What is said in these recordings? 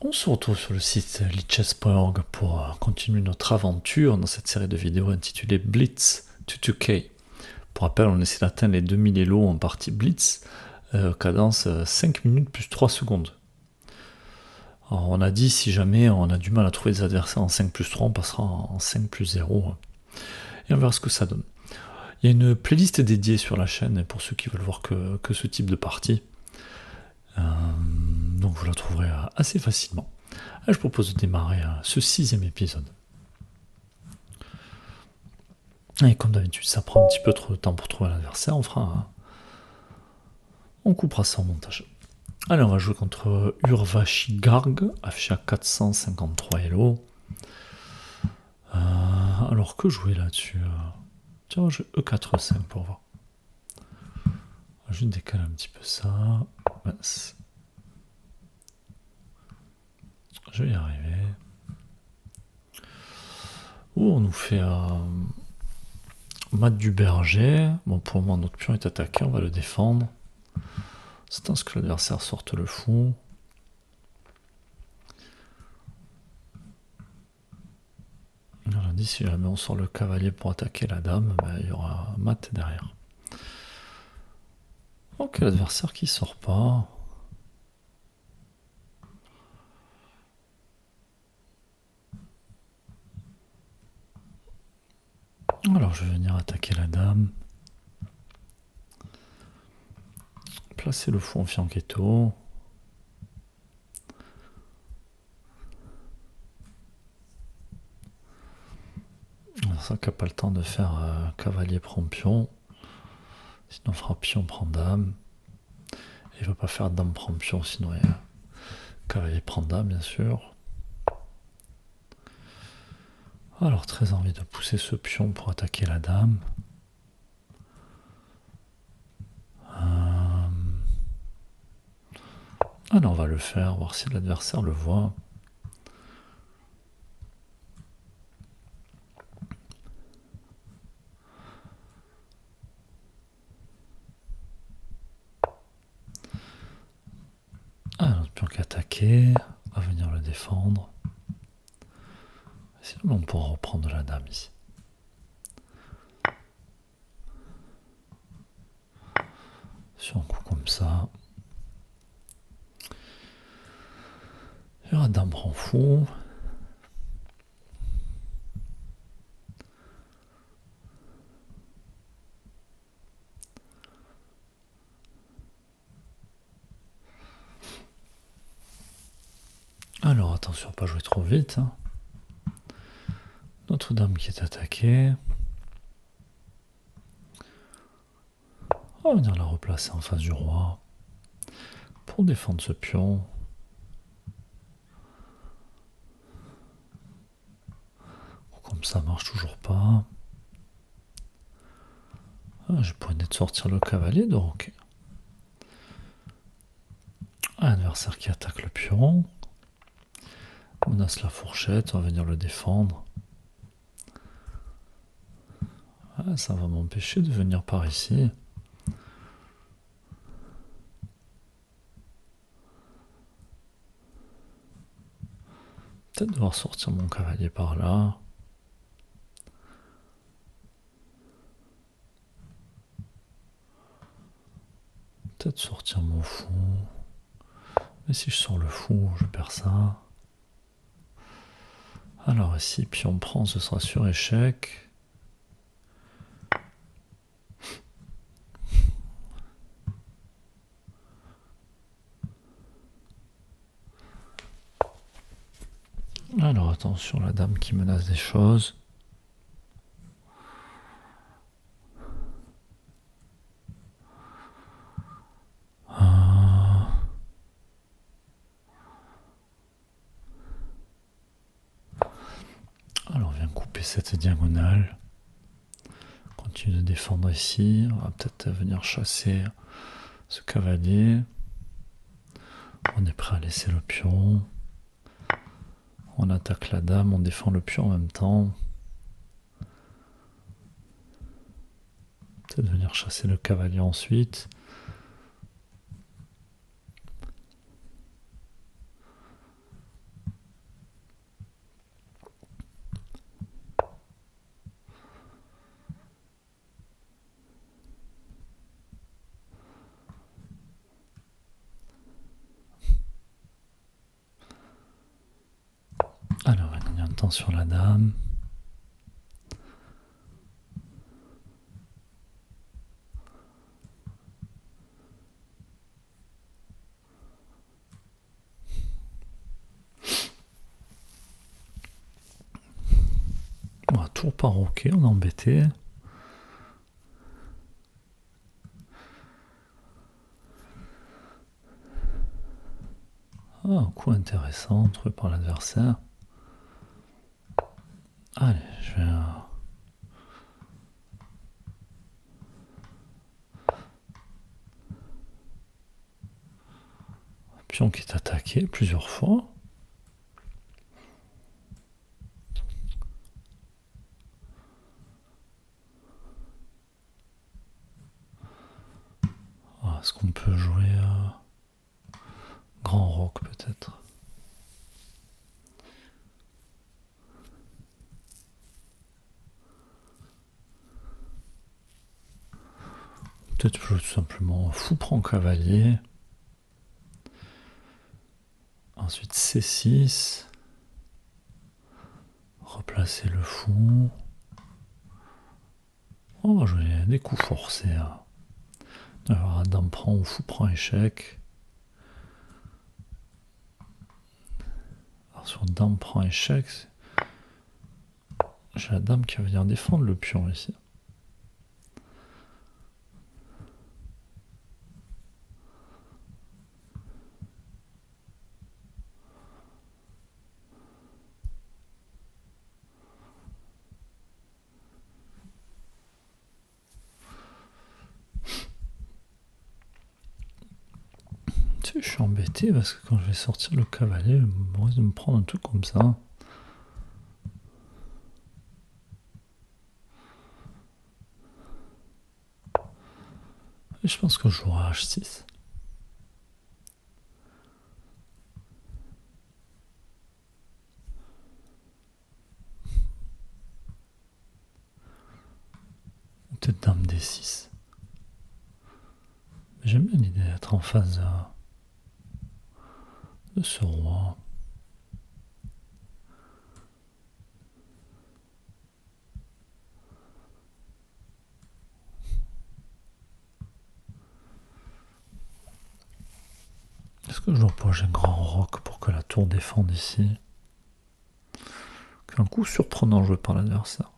On se retrouve sur le site lichess.org pour continuer notre aventure dans cette série de vidéos intitulée Blitz 2K. Pour rappel, on essaie d'atteindre les 2000 Elo en partie Blitz, cadence 5 minutes plus 3 secondes. Alors on a dit si jamais on a du mal à trouver des adversaires en 5 plus 3, on passera en 5 plus 0 et on verra ce que ça donne. Il y a une playlist dédiée sur la chaîne pour ceux qui veulent voir que ce type de partie. Donc vous la trouverez assez facilement. Je propose de démarrer ce 6e épisode. Et comme d'habitude, ça prend un petit peu trop de temps pour trouver l'adversaire. On coupera ça au montage. Allez, on va jouer contre Urvashi Garg, affiché à 453 Elo. Alors que jouer là-dessus Tiens, je E4-5 pour voir. Je vais décaler un petit peu ça. Mince. Je vais y arriver. On nous fait mat du berger. Bon, pour le moment, notre pion est attaqué, on va le défendre. C'est à ce que l'adversaire sorte le fou. Alors, dit si jamais on sort le cavalier pour attaquer la dame, il y aura mat derrière. Ok, l'adversaire qui sort pas. Alors je vais venir attaquer la dame. Placer le fou en fianchetto. Ça qui n'a pas le temps de faire cavalier prend pion. Sinon on fera pion prend dame. Et il ne va pas faire dame prend pion, sinon il y a cavalier prend dame bien sûr. Alors très envie de pousser ce pion pour attaquer la dame. Alors on va le faire, voir si l'adversaire le voit. Notre pion qui est attaqué, on va venir le défendre. Sinon on pourra reprendre la dame ici. Sur un coup comme ça. Il y aura dame prend fou. Alors attention à ne pas jouer trop vite. Notre dame qui est attaquée. On va venir la replacer en face du roi. Pour défendre ce pion. Comme ça marche toujours pas. Je pourrais peut-être sortir le cavalier donc. Un adversaire qui attaque le pion. Menace la fourchette, on va venir le défendre. Ça va m'empêcher de venir par ici. Peut-être devoir sortir mon cavalier par là. Peut-être sortir mon fou. Mais si je sors le fou, je perds ça. Alors ici, pion prend, ce sera sur échec. Alors attention, la dame qui menace des choses. Alors on vient couper cette diagonale. Continue de défendre ici. On va peut-être venir chasser ce cavalier. On est prêt à laisser le pion. On attaque la dame, on défend le pion en même temps. Peut-être venir chasser le cavalier ensuite. Attention la dame. On va toujours pas roquer, on est embêté. Ah, un coup intéressant trouvé par l'adversaire. Allez, je vais... Un pion qui est attaqué plusieurs fois. Ah, est-ce qu'on peut jouer grand roc peut-être? Peut-être jouer tout simplement fou prend cavalier. Ensuite C6. Replacer le fou. On va jouer des coups forcés. Alors dame prend ou fou prend échec. Alors sur dame prend échec, j'ai la dame qui va venir défendre le pion ici. Je suis embêté parce que quand je vais sortir le cavalier, je risque de me prendre un truc comme ça. Et je pense que je jouerai H6. Peut-être dame D6. J'aime bien l'idée d'être en face de ce roi. Est-ce que je dois poser un grand roc pour que la tour défende ici? Un coup surprenant joué par l'adversaire.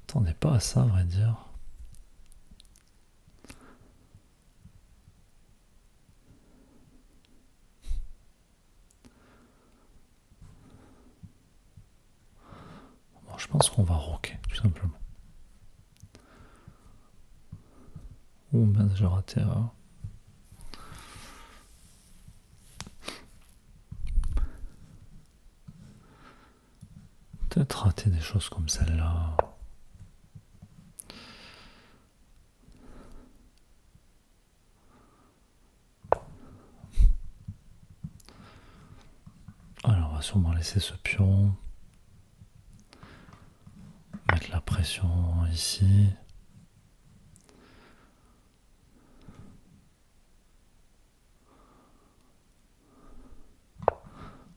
Attendez pas à ça, à vrai dire. Bon, je pense qu'on va roquer, tout simplement. Oh mince, j'ai raté. Peut-être rater des choses comme celle-là. Alors on va sûrement laisser ce pion. Mettre la pression ici.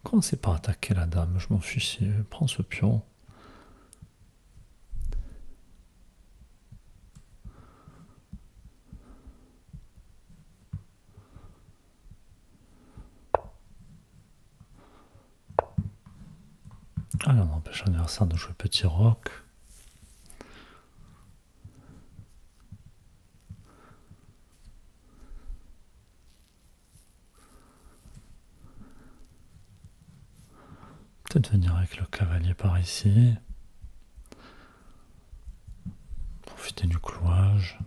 Commencez par attaquer la dame, je m'en fiche, prends ce pion. Alors on empêche l'adversaire de jouer petit roc. Peut-être venir avec le cavalier par ici. Profiter du clouage.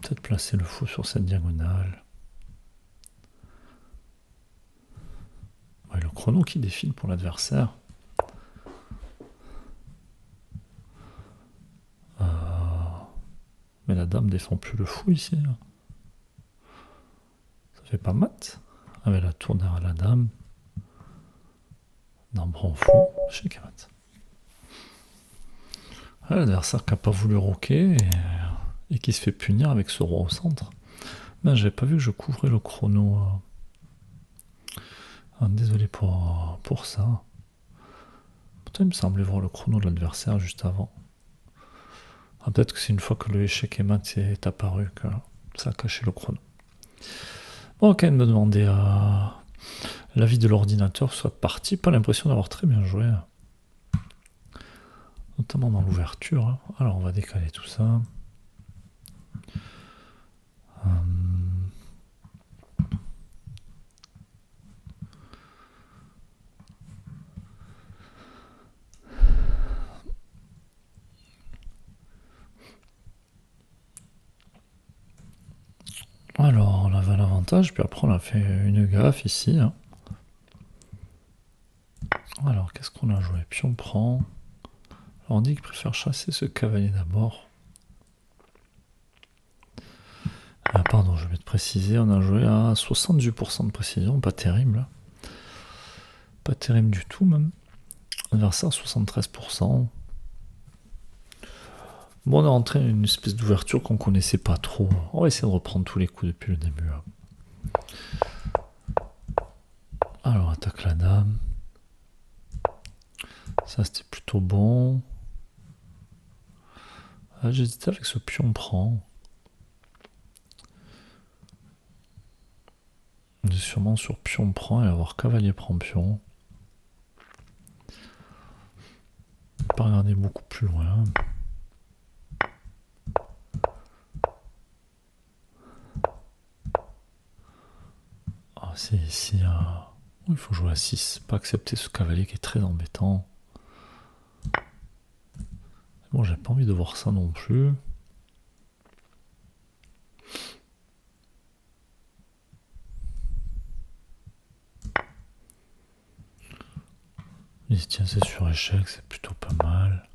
Peut-être placer le fou sur cette diagonale. Ouais, le chrono qui défile pour l'adversaire. Mais la dame défend plus le fou ici. Ça fait pas mat. Avec la tour derrière la dame. Dame prend fou. Check mat. L'adversaire qui n'a pas voulu roquer et qui se fait punir avec ce roi au centre. Ben, j'avais pas vu que je couvrais le chrono Ah, désolé pour ça. Pourtant, il me semblait voir le chrono de l'adversaire juste avant. Ah, peut-être que c'est une fois que le échec et mat est apparu que ça a caché le chrono. Bon, ok, me demander l'avis de l'ordinateur soit parti. Pas l'impression d'avoir très bien joué. Notamment dans l'ouverture. Hein. Alors, on va décaler tout ça. Alors, on avait l'avantage, puis après on a fait une gaffe ici. Hein. Alors, qu'est-ce qu'on a joué? Pion prend. Alors, on dit qu'il préfère chasser ce cavalier d'abord. Ah, pardon, je vais te préciser, on a joué à 78% de précision, pas terrible. Pas terrible du tout même. Adversaire 73%. Bon, on a rentré une espèce d'ouverture qu'on connaissait pas trop. On va essayer de reprendre tous les coups depuis le début. Hein. Alors, attaque la dame. Ça, c'était plutôt bon. Ah, j'hésitais avec ce pion prend. On est sûrement sur pion prend et avoir cavalier prend pion. Pas regarder beaucoup plus loin. Ah, c'est ici. Il faut jouer à 6. Pas accepter ce cavalier qui est très embêtant. Bon, j'ai pas envie de voir ça non plus. Il tient, c'est sur échec, c'est plutôt pas mal.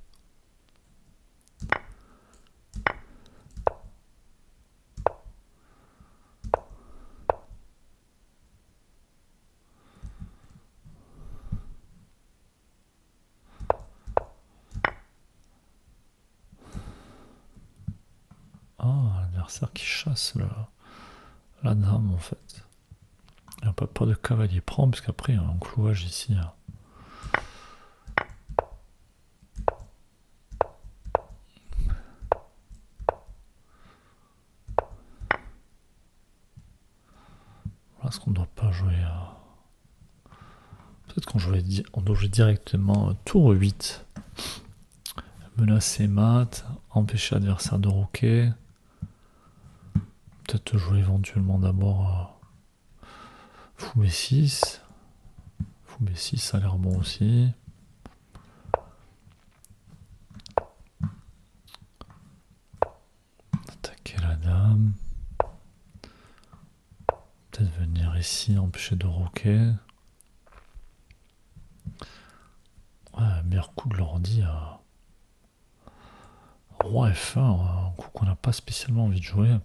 Ah, l'adversaire qui chasse la dame en fait. Il n'y a pas de cavalier prend, parce qu'après il y a un clouage ici. Hein. Voilà ce qu'on ne doit pas jouer. Peut-être qu'on doit jouer directement tour 8. Menacer mat, empêcher l'adversaire de roquer. Peut-être jouer éventuellement d'abord fou b6. Fou b6, ça a l'air bon aussi. Attaquer la dame. Peut-être venir ici, empêcher de roquer. Ouais, meilleur coup de l'ordi. Roi F1, un coup qu'on n'a pas spécialement envie de jouer.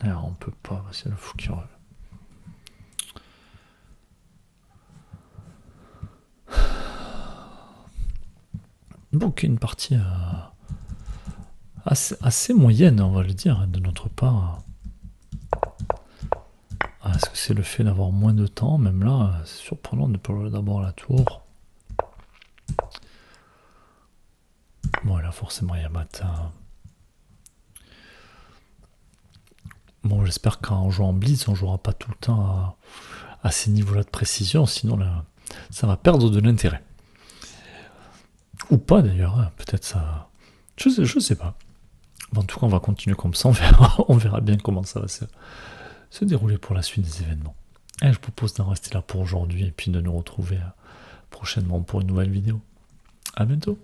Alors on peut pas, c'est le fou qui revient. Donc une partie assez moyenne, on va le dire, de notre part. Est-ce que c'est le fait d'avoir moins de temps? Même là, c'est surprenant de pas jouer d'abord la tour. Bon, là, forcément, il y a matin. Bon, j'espère qu'en jouant en blitz, on jouera pas tout le temps à ces niveaux-là de précision, sinon là, ça va perdre de l'intérêt. Ou pas d'ailleurs, hein. Peut-être ça... Je sais pas. Bon, en tout cas, on va continuer comme ça, on verra bien comment ça va se dérouler pour la suite des événements. Et je vous propose d'en rester là pour aujourd'hui et puis de nous retrouver prochainement pour une nouvelle vidéo. À bientôt.